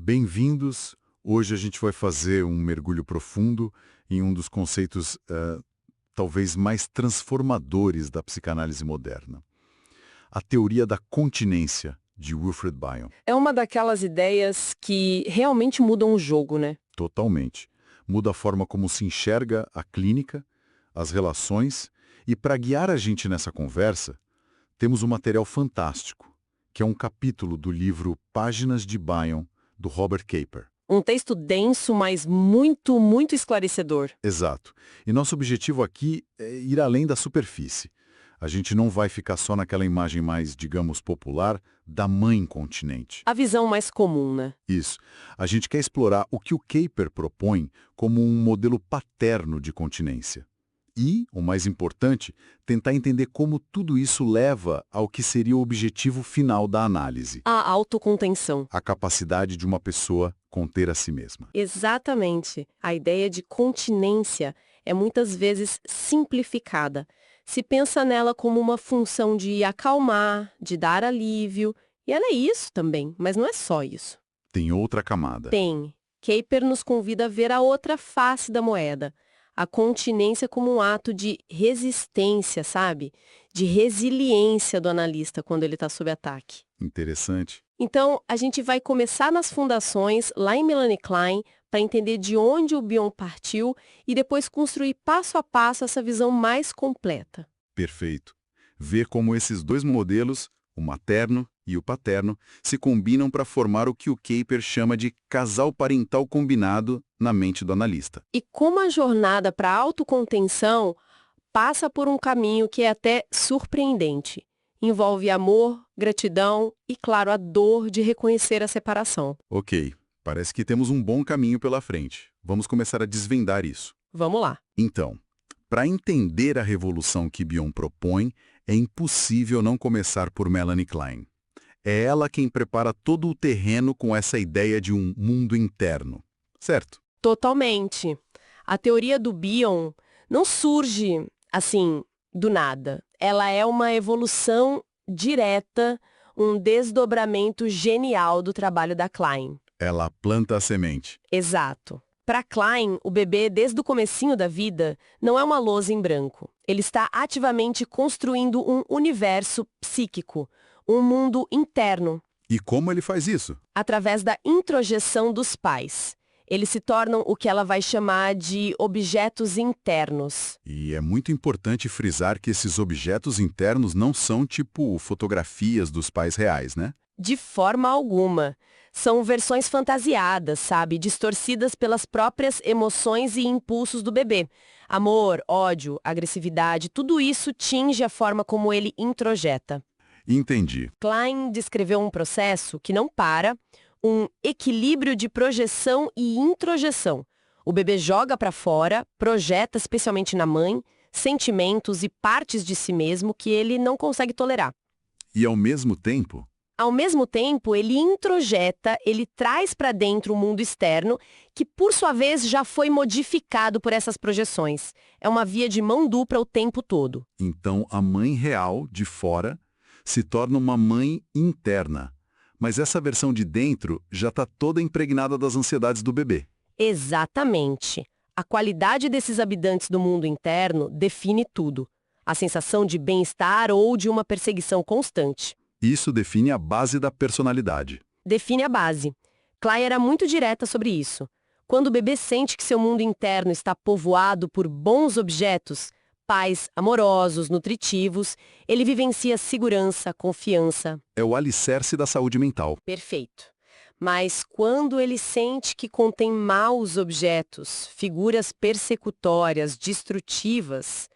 Bem-vindos. Hoje a gente vai fazer um mergulho profundo em um dos conceitos talvez mais transformadores da psicanálise moderna. A teoria da continência, de Wilfred Bion. É uma daquelas ideias que realmente mudam o jogo, né? Totalmente. Muda a forma como se enxerga a clínica, as relações, e para guiar a gente nessa conversa, temos um material fantástico, que é um capítulo do livro Páginas de Bion, do Robert Kapper. Um texto denso, mas muito, muito esclarecedor. Exato. E nosso objetivo aqui é ir além da superfície. A gente não vai ficar só naquela imagem mais, digamos, popular da mãe continente. A visão mais comum, né? Isso. A gente quer explorar o que o Kapper propõe como um modelo paterno de continência. E, o mais importante, tentar entender como tudo isso leva ao que seria o objetivo final da análise. A autocontenção. A capacidade de uma pessoa conter a si mesma. Exatamente. A ideia de continência é muitas vezes simplificada. Se pensa nela como uma função de acalmar, de dar alívio, e ela é isso também, mas não é só isso. Tem outra camada. Tem. Kapper nos convida a ver a outra face da moeda. A continência como um ato de resistência, sabe? De resiliência do analista quando ele está sob ataque. Interessante. Então, a gente vai começar nas fundações, lá em Melanie Klein, para entender de onde o Bion partiu e depois construir passo a passo essa visão mais completa. Perfeito. Ver como esses dois modelos, o materno e o paterno, se combinam para formar o que o Kapper chama de casal parental combinado na mente do analista. E como a jornada para a autocontenção passa por um caminho que é até surpreendente. Envolve amor, gratidão e, claro, a dor de reconhecer a separação. Ok, parece que temos um bom caminho pela frente. Vamos começar a desvendar isso. Vamos lá. Então, para entender a revolução que Bion propõe, é impossível não começar por Melanie Klein. É ela quem prepara todo o terreno com essa ideia de um mundo interno, certo? Totalmente. A teoria do Bion não surge, assim, do nada. Ela é uma evolução direta, um desdobramento genial do trabalho da Klein. Ela planta a semente. Exato. Para Klein, o bebê, desde o comecinho da vida, não é uma lousa em branco. Ele está ativamente construindo um universo psíquico, um mundo interno. E como ele faz isso? Através da introjeção dos pais. Eles se tornam o que ela vai chamar de objetos internos. E é muito importante frisar que esses objetos internos não são tipo fotografias dos pais reais, né? De forma alguma. São versões fantasiadas, sabe? Distorcidas pelas próprias emoções e impulsos do bebê. Amor, ódio, agressividade, tudo isso tinge a forma como ele introjeta. Entendi. Klein descreveu um processo que não para, um equilíbrio de projeção e introjeção. O bebê joga para fora, projeta especialmente na mãe, sentimentos e partes de si mesmo que ele não consegue tolerar. E ao mesmo tempo... Ao mesmo tempo, ele introjeta, ele traz para dentro o mundo externo, que por sua vez já foi modificado por essas projeções. É uma via de mão dupla o tempo todo. Então, a mãe real, de fora, se torna uma mãe interna. Mas essa versão de dentro já está toda impregnada das ansiedades do bebê. Exatamente. A qualidade desses habitantes do mundo interno define tudo. A sensação de bem-estar ou de uma perseguição constante. Isso define a base da personalidade. Define a base. Klein era muito direta sobre isso. Quando o bebê sente que seu mundo interno está povoado por bons objetos, pais amorosos, nutritivos, ele vivencia segurança, confiança. É o alicerce da saúde mental. Perfeito. Mas quando ele sente que contém maus objetos, figuras persecutórias, destrutivas,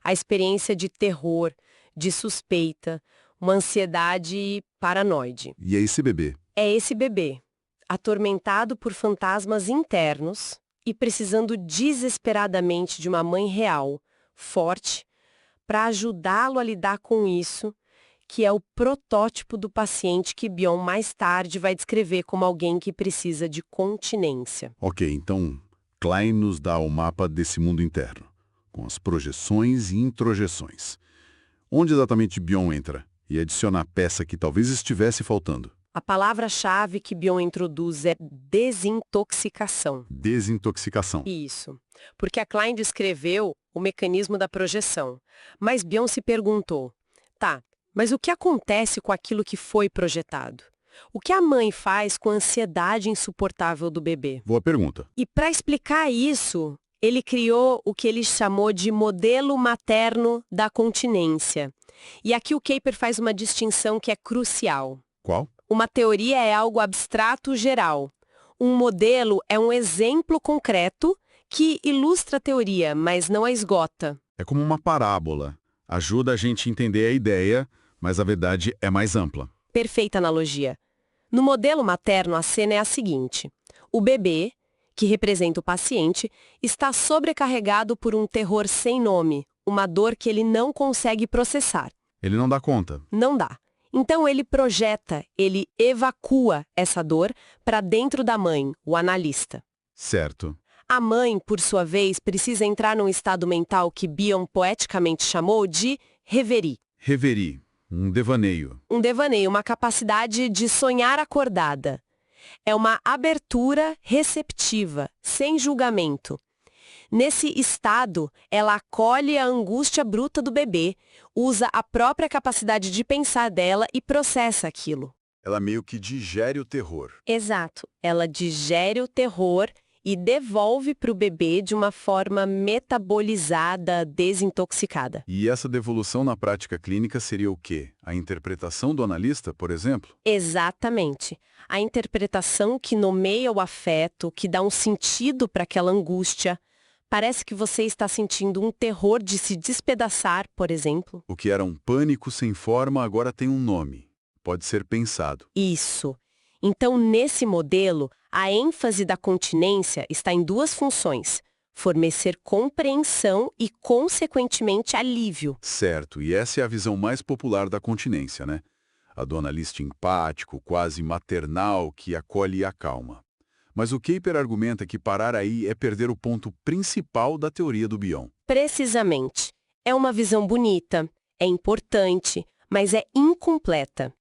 a experiência de terror, de suspeita, uma ansiedade paranoide. E é esse bebê? É esse bebê, atormentado por fantasmas internos e precisando desesperadamente de uma mãe real, forte, para ajudá-lo a lidar com isso, que é o protótipo do paciente que Bion mais tarde vai descrever como alguém que precisa de continência. Ok, então Klein nos dá o mapa desse mundo interno, com as projeções e introjeções. Onde exatamente Bion entra e adiciona a peça que talvez estivesse faltando? A palavra-chave que Bion introduz é desintoxicação. Desintoxicação. Isso, porque a Klein descreveu o mecanismo da projeção. Mas Bion se perguntou, tá, mas o que acontece com aquilo que foi projetado? O que a mãe faz com a ansiedade insuportável do bebê? Boa pergunta. E para explicar isso, ele criou o que ele chamou de modelo materno da continência. E aqui o Kuyper faz uma distinção que é crucial. Qual? Uma teoria é algo abstrato geral. Um modelo é um exemplo concreto que ilustra a teoria, mas não a esgota. É como uma parábola. Ajuda a gente a entender a ideia, mas a verdade é mais ampla. Perfeita analogia. No modelo materno, a cena é a seguinte. O bebê, que representa o paciente, está sobrecarregado por um terror sem nome, uma dor que ele não consegue processar. Ele não dá conta. Não dá. Então ele projeta, ele evacua essa dor para dentro da mãe, o analista. Certo. A mãe, por sua vez, precisa entrar num estado mental que Bion poeticamente chamou de reverie. Reverie. Um devaneio. Um devaneio, uma capacidade de sonhar acordada. É uma abertura receptiva, sem julgamento. Nesse estado, ela acolhe a angústia bruta do bebê, usa a própria capacidade de pensar dela e processa aquilo. Ela meio que digere o terror. Exato. Ela digere o terror e devolve para o bebê de uma forma metabolizada, desintoxicada. E essa devolução na prática clínica seria o quê? A interpretação do analista, por exemplo? Exatamente. A interpretação que nomeia o afeto, que dá um sentido para aquela angústia. Parece que você está sentindo um terror de se despedaçar, por exemplo. O que era um pânico sem forma agora tem um nome. Pode ser pensado. Isso. Então, nesse modelo, a ênfase da continência está em duas funções: fornecer compreensão e, consequentemente, alívio. Certo, e essa é a visão mais popular da continência, né? A do analista empático, quase maternal, que acolhe e acalma. Mas o Kuyper argumenta que parar aí é perder o ponto principal da teoria do Bion. Precisamente. É uma visão bonita, é importante, mas é incompleta.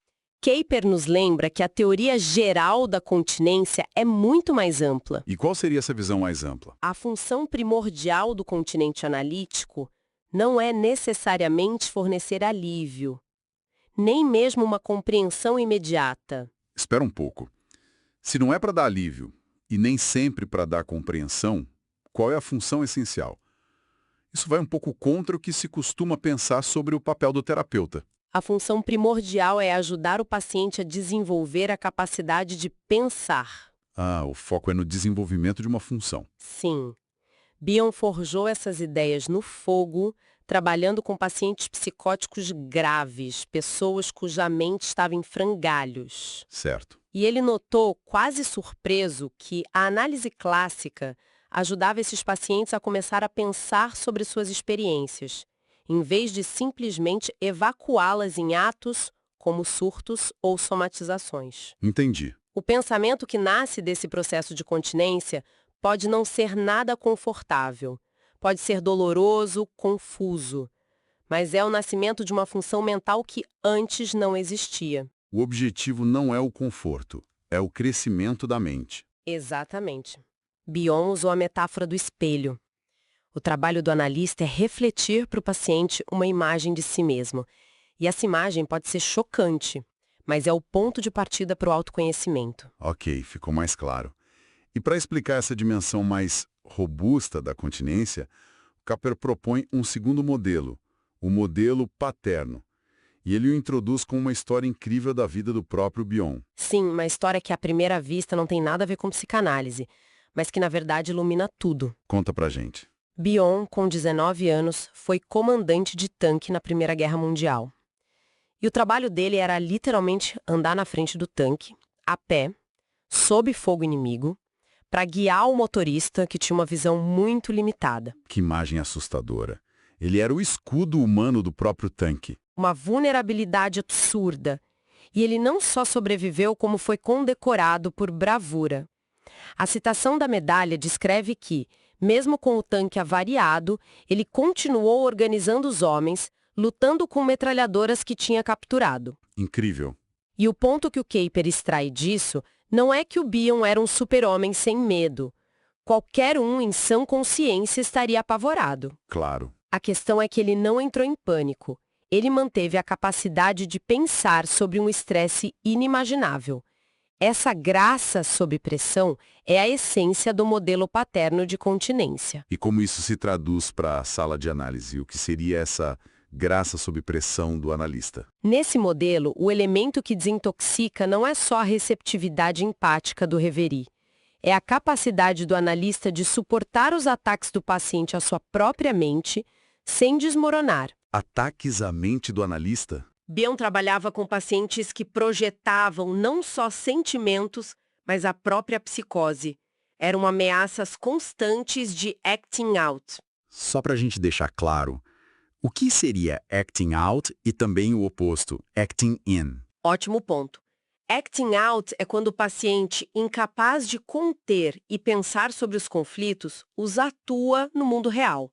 Kuyper nos lembra que a teoria geral da continência é muito mais ampla. E qual seria essa visão mais ampla? A função primordial do continente analítico não é necessariamente fornecer alívio, nem mesmo uma compreensão imediata. Espera um pouco. Se não é para dar alívio e nem sempre para dar compreensão, qual é a função essencial? Isso vai um pouco contra o que se costuma pensar sobre o papel do terapeuta. A função primordial é ajudar o paciente a desenvolver a capacidade de pensar. Ah, o foco é no desenvolvimento de uma função. Sim. Bion forjou essas ideias no fogo, trabalhando com pacientes psicóticos graves, pessoas cuja mente estava em frangalhos. Certo. E ele notou, quase surpreso, que a análise clássica ajudava esses pacientes a começar a pensar sobre suas experiências, em vez de simplesmente evacuá-las em atos como surtos ou somatizações. Entendi. O pensamento que nasce desse processo de continência pode não ser nada confortável, pode ser doloroso, confuso, mas é o nascimento de uma função mental que antes não existia. O objetivo não é o conforto, é o crescimento da mente. Exatamente. Bion usou a metáfora do espelho. O trabalho do analista é refletir para o paciente uma imagem de si mesmo. E essa imagem pode ser chocante, mas é o ponto de partida para o autoconhecimento. Ok, ficou mais claro. E para explicar essa dimensão mais robusta da continência, Kuyper propõe um segundo modelo, o modelo paterno. E ele o introduz com uma história incrível da vida do próprio Bion. Sim, uma história que à primeira vista não tem nada a ver com psicanálise, mas que na verdade ilumina tudo. Conta pra gente. Bion, com 19 anos, foi comandante de tanque na Primeira Guerra Mundial. E o trabalho dele era literalmente andar na frente do tanque, a pé, sob fogo inimigo, para guiar o motorista que tinha uma visão muito limitada. Que imagem assustadora. Ele era o escudo humano do próprio tanque. Uma vulnerabilidade absurda. E ele não só sobreviveu, como foi condecorado por bravura. A citação da medalha descreve que, mesmo com o tanque avariado, ele continuou organizando os homens, lutando com metralhadoras que tinha capturado. Incrível. E o ponto que o Capper extrai disso não é que o Bion era um super-homem sem medo. Qualquer um em sã consciência estaria apavorado. Claro. A questão é que ele não entrou em pânico. Ele manteve a capacidade de pensar sobre um estresse inimaginável. Essa graça sob pressão é a essência do modelo paterno de continência. E como isso se traduz para a sala de análise? O que seria essa graça sob pressão do analista? Nesse modelo, o elemento que desintoxica não é só a receptividade empática do reverie. É a capacidade do analista de suportar os ataques do paciente à sua própria mente, sem desmoronar. Ataques à mente do analista? Bion trabalhava com pacientes que projetavam não só sentimentos, mas a própria psicose. Eram ameaças constantes de acting out. Só para a gente deixar claro, o que seria acting out e também o oposto, acting in? Ótimo ponto. Acting out é quando o paciente, incapaz de conter e pensar sobre os conflitos, os atua no mundo real.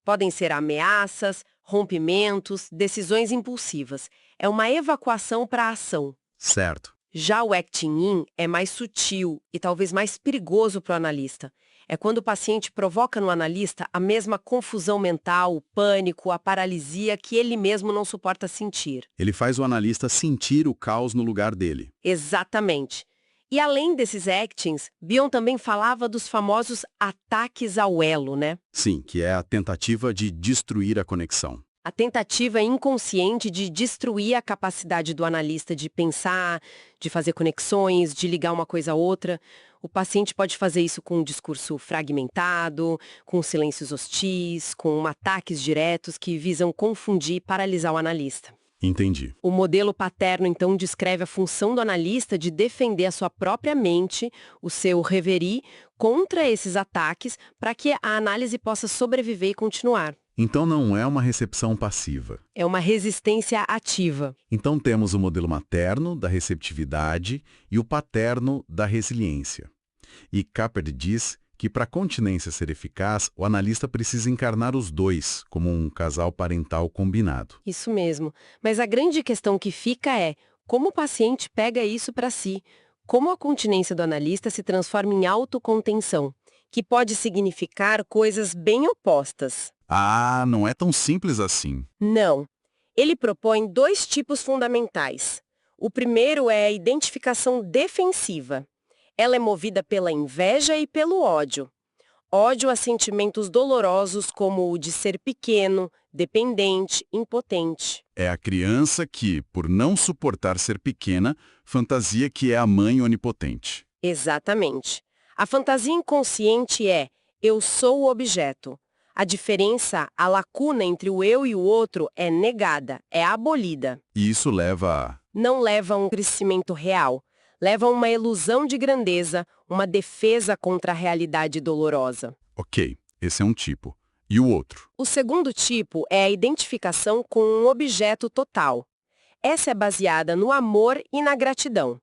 Podem ser ameaças, rompimentos, decisões impulsivas. É uma evacuação para a ação. Certo. Já o acting in é mais sutil e talvez mais perigoso para o analista. É quando o paciente provoca no analista a mesma confusão mental, o pânico, a paralisia que ele mesmo não suporta sentir. Ele faz o analista sentir o caos no lugar dele. Exatamente. E além desses actings, Bion também falava dos famosos ataques ao elo, né? Sim, que é a tentativa de destruir a conexão. A tentativa inconsciente de destruir a capacidade do analista de pensar, de fazer conexões, de ligar uma coisa a outra. O paciente pode fazer isso com um discurso fragmentado, com silêncios hostis, com ataques diretos que visam confundir e paralisar o analista. Entendi. O modelo paterno, então, descreve a função do analista de defender a sua própria mente, o seu reverie, contra esses ataques, para que a análise possa sobreviver e continuar. Então não é uma recepção passiva. É uma resistência ativa. Então temos o modelo materno da receptividade e o paterno da resiliência. E Capper diz que para a continência ser eficaz, o analista precisa encarnar os dois, como um casal parental combinado. Isso mesmo. Mas a grande questão que fica é como o paciente pega isso para si, como a continência do analista se transforma em autocontenção, que pode significar coisas bem opostas. Ah, não é tão simples assim. Não. Ele propõe dois tipos fundamentais. O primeiro é a identificação defensiva. Ela é movida pela inveja e pelo ódio. Ódio a sentimentos dolorosos como o de ser pequeno, dependente, impotente. É a criança que, por não suportar ser pequena, fantasia que é a mãe onipotente. Exatamente. A fantasia inconsciente é eu sou o objeto. A diferença, a lacuna entre o eu e o outro é negada, é abolida. E isso leva Não leva a um crescimento real. Leva a uma ilusão de grandeza, uma defesa contra a realidade dolorosa. Ok, esse é um tipo. E o outro? O segundo tipo é a identificação com um objeto total. Essa é baseada no amor e na gratidão.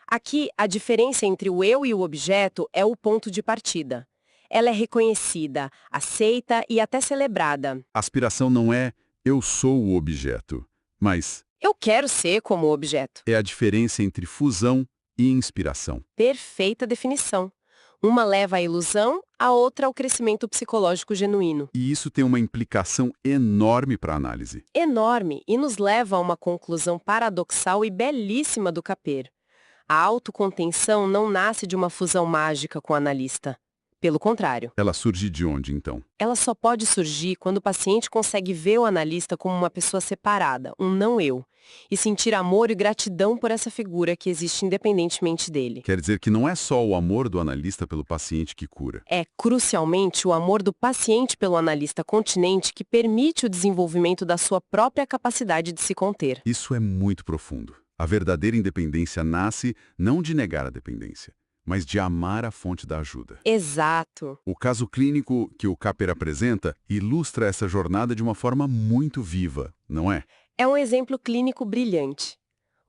Aqui, a diferença entre o eu e o objeto é o ponto de partida. Ela é reconhecida, aceita e até celebrada. A aspiração não é eu sou o objeto, mas Eu quero ser como o objeto. é a diferença entre fusão e inspiração. Perfeita definição. Uma leva à ilusão, a outra ao crescimento psicológico genuíno. E isso tem uma implicação enorme para a análise. Enorme e nos leva a uma conclusão paradoxal e belíssima do Capper. A autocontenção não nasce de uma fusão mágica com o analista. Pelo contrário, Ela surge de onde, então? ela só pode surgir quando o paciente consegue ver o analista como uma pessoa separada, um não-eu, e sentir amor e gratidão por essa figura que existe independentemente dele. Quer dizer que não é só o amor do analista pelo paciente que cura. É, crucialmente, o amor do paciente pelo analista continente que permite o desenvolvimento da sua própria capacidade de se conter. Isso é muito profundo. A verdadeira independência nasce não de negar a dependência, mas de amar a fonte da ajuda. Exato. O caso clínico que o Capper apresenta ilustra essa jornada de uma forma muito viva, não é? É um exemplo clínico brilhante.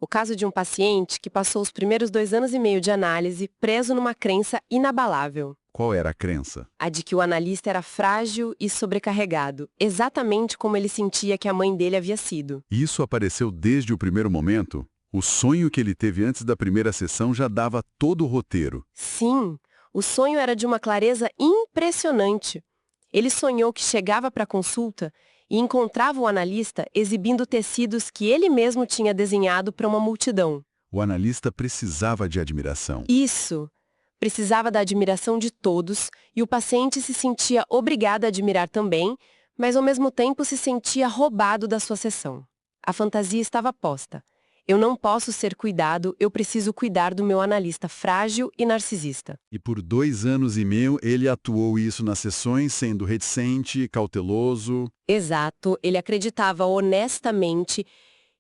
O caso de um paciente que passou os primeiros 2 anos e meio de análise preso numa crença inabalável. Qual era a crença? A de que o analista era frágil e sobrecarregado, exatamente como ele sentia que a mãe dele havia sido. E isso apareceu desde o primeiro momento? O sonho que ele teve antes da primeira sessão já dava todo o roteiro. Sim, o sonho era de uma clareza impressionante. Ele sonhou que chegava para a consulta e encontrava o analista exibindo tecidos que ele mesmo tinha desenhado para uma multidão. O analista precisava de admiração. Isso! Precisava da admiração de todos e o paciente se sentia obrigado a admirar também, mas ao mesmo tempo se sentia roubado da sua sessão. A fantasia estava posta. Eu não posso ser cuidado, eu preciso cuidar do meu analista frágil e narcisista. E por 2 anos e meio ele atuou isso nas sessões, sendo reticente, cauteloso. Exato, ele acreditava honestamente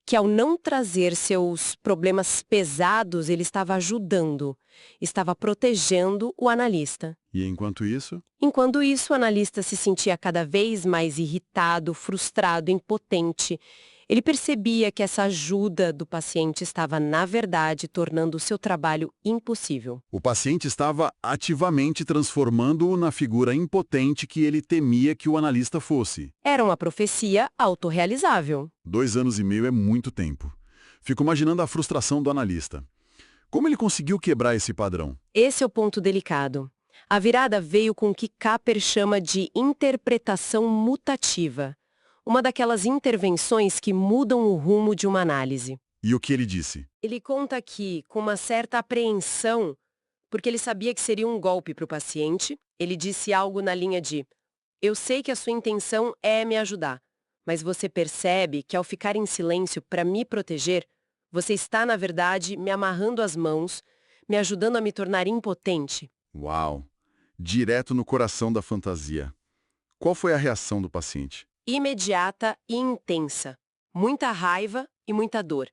que ao não trazer seus problemas pesados, ele estava ajudando, estava protegendo o analista. E enquanto isso, Enquanto isso, o analista se sentia cada vez mais irritado, frustrado, impotente. Ele percebia que essa ajuda do paciente estava, na verdade, tornando o seu trabalho impossível. o paciente estava ativamente transformando-o na figura impotente que ele temia que o analista fosse. Era uma profecia autorrealizável. 2 anos e meio é muito tempo. Fico imaginando a frustração do analista. Como ele conseguiu quebrar esse padrão? Esse é o ponto delicado. A virada veio com o que Capper chama de interpretação mutativa. Uma daquelas intervenções que mudam o rumo de uma análise. E o que ele disse? Ele conta aqui com uma certa apreensão, porque ele sabia que seria um golpe para o paciente. Ele disse algo na linha de: eu sei que a sua intenção é me ajudar, mas você percebe que ao ficar em silêncio para me proteger, você está, na verdade, me amarrando as mãos, me ajudando a me tornar impotente. Uau! Direto no coração da fantasia. Qual foi a reação do paciente? Imediata e intensa. Muita raiva e muita dor.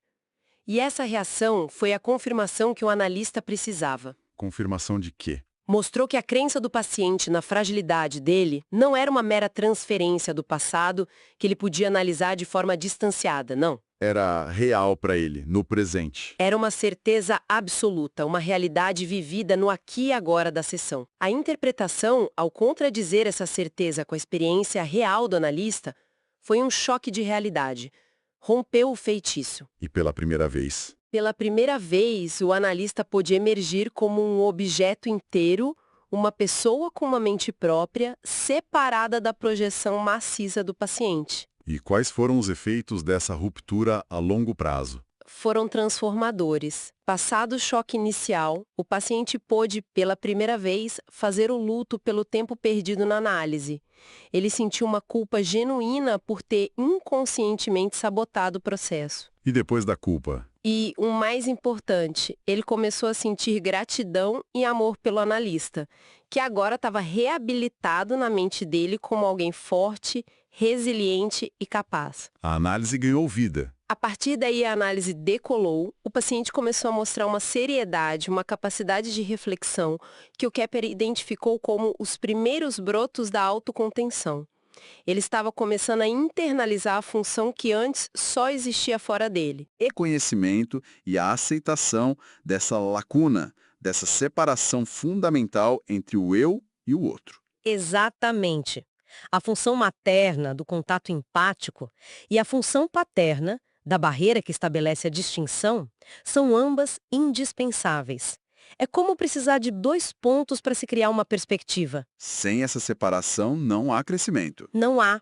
E essa reação foi a confirmação que o analista precisava. Confirmação de quê? Mostrou que a crença do paciente na fragilidade dele não era uma mera transferência do passado que ele podia analisar de forma distanciada, não. Era real para ele, no presente. Era uma certeza absoluta, uma realidade vivida no aqui e agora da sessão. A interpretação, ao contradizer essa certeza com a experiência real do analista, foi um choque de realidade. Rompeu o feitiço. E pela primeira vez. Pela primeira vez, o analista pôde emergir como um objeto inteiro, uma pessoa com uma mente própria, separada da projeção maciça do paciente. E quais foram os efeitos dessa ruptura a longo prazo? Foram transformadores. Passado o choque inicial, o paciente pôde, pela primeira vez, fazer o luto pelo tempo perdido na análise. Ele sentiu uma culpa genuína por ter inconscientemente sabotado o processo. E depois da culpa? E, o mais importante, ele começou a sentir gratidão e amor pelo analista, que agora estava reabilitado na mente dele como alguém forte, resiliente e capaz. A análise ganhou vida. A partir daí a análise decolou, o paciente começou a mostrar uma seriedade, uma capacidade de reflexão que o Capper identificou como os primeiros brotos da autocontenção. Ele estava começando a internalizar a função que antes só existia fora dele. Reconhecimento e a aceitação dessa lacuna, dessa separação fundamental entre o eu e o outro. Exatamente. A função materna do contato empático e a função paterna da barreira que estabelece a distinção são ambas indispensáveis. É como precisar de 2 pontos para se criar uma perspectiva. Sem essa separação, não há crescimento. Não há.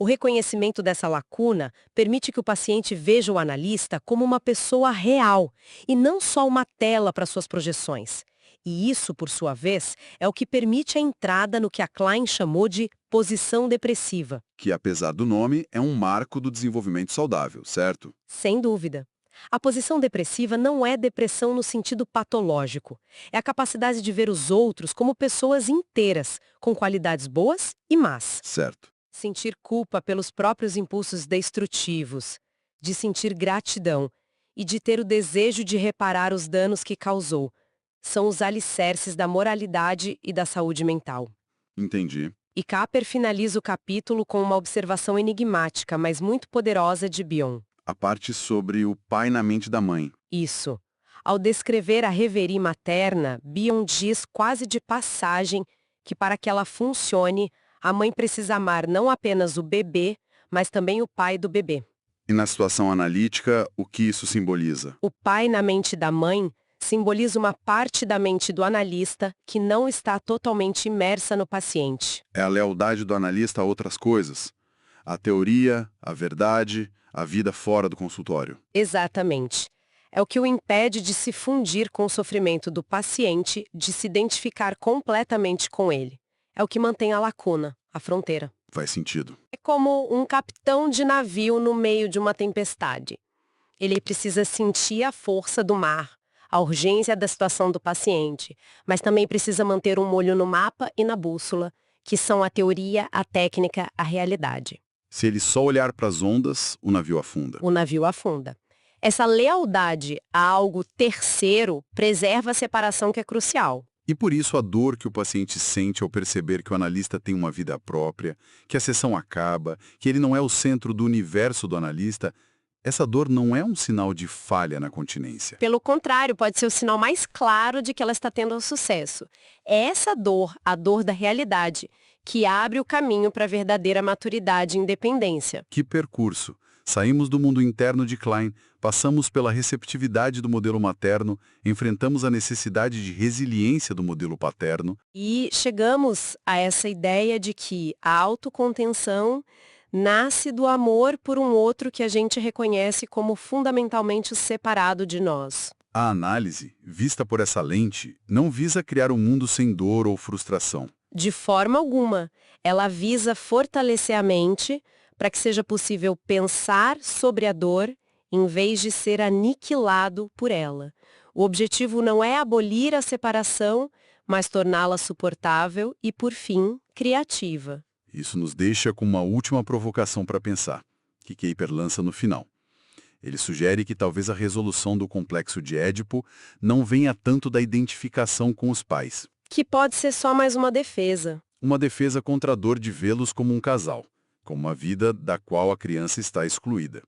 O reconhecimento dessa lacuna permite que o paciente veja o analista como uma pessoa real e não só uma tela para suas projeções. E isso, por sua vez, é o que permite a entrada no que a Klein chamou de posição depressiva. Que, apesar do nome, é um marco do desenvolvimento saudável, certo? Sem dúvida. A posição depressiva não é depressão no sentido patológico. É a capacidade de ver os outros como pessoas inteiras, com qualidades boas e más. Certo. Sentir culpa pelos próprios impulsos destrutivos, de sentir gratidão e de ter o desejo de reparar os danos que causou. São os alicerces da moralidade e da saúde mental. Entendi. E Capper finaliza o capítulo com uma observação enigmática, mas muito poderosa de Bion. A parte sobre o pai na mente da mãe. Isso. Ao descrever a reverie materna, Bion diz quase de passagem que para que ela funcione, a mãe precisa amar não apenas o bebê, mas também o pai do bebê. E na situação analítica, o que isso simboliza? O pai na mente da mãe simboliza uma parte da mente do analista que não está totalmente imersa no paciente. É a lealdade do analista a outras coisas. A teoria, a verdade, a vida fora do consultório. Exatamente. É o que o impede de se fundir com o sofrimento do paciente, de se identificar completamente com ele. É o que mantém a lacuna, a fronteira. Faz sentido. É como um capitão de navio no meio de uma tempestade. Ele precisa sentir a força do mar, a urgência da situação do paciente, mas também precisa manter um olho no mapa e na bússola, que são a teoria, a técnica, a realidade. Se ele só olhar para as ondas, o navio afunda. O navio afunda. Essa lealdade a algo terceiro preserva a separação que é crucial. E por isso a dor que o paciente sente ao perceber que o analista tem uma vida própria, que a sessão acaba, que ele não é o centro do universo do analista, essa dor não é um sinal de falha na continência. Pelo contrário, pode ser o sinal mais claro de que ela está tendo sucesso. É essa dor, a dor da realidade, que abre o caminho para a verdadeira maturidade e independência. Que percurso! Saímos do mundo interno de Klein, passamos pela receptividade do modelo materno, enfrentamos a necessidade de resiliência do modelo paterno. E chegamos a essa ideia de que a autocontenção nasce do amor por um outro que a gente reconhece como fundamentalmente separado de nós. A análise, vista por essa lente, não visa criar um mundo sem dor ou frustração. De forma alguma, ela visa fortalecer a mente para que seja possível pensar sobre a dor em vez de ser aniquilado por ela. O objetivo não é abolir a separação, mas torná-la suportável e, por fim, criativa. Isso nos deixa com uma última provocação para pensar, que Kuyper lança no final. Ele sugere que talvez a resolução do complexo de Édipo não venha tanto da identificação com os pais. Que pode ser só mais uma defesa. Uma defesa contra a dor de vê-los como um casal, como uma vida da qual a criança está excluída.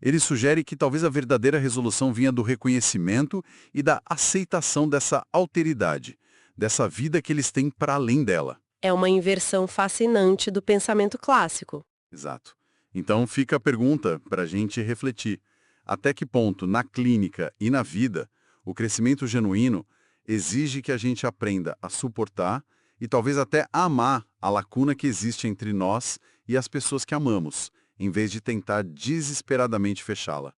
Ele sugere que talvez a verdadeira resolução vinha do reconhecimento e da aceitação dessa alteridade, dessa vida que eles têm para além dela. É uma inversão fascinante do pensamento clássico. Exato. Então fica a pergunta para a gente refletir. Até que ponto, na clínica e na vida, o crescimento genuíno exige que a gente aprenda a suportar e talvez até a amar a lacuna que existe entre nós e as pessoas que amamos, em vez de tentar desesperadamente fechá-la?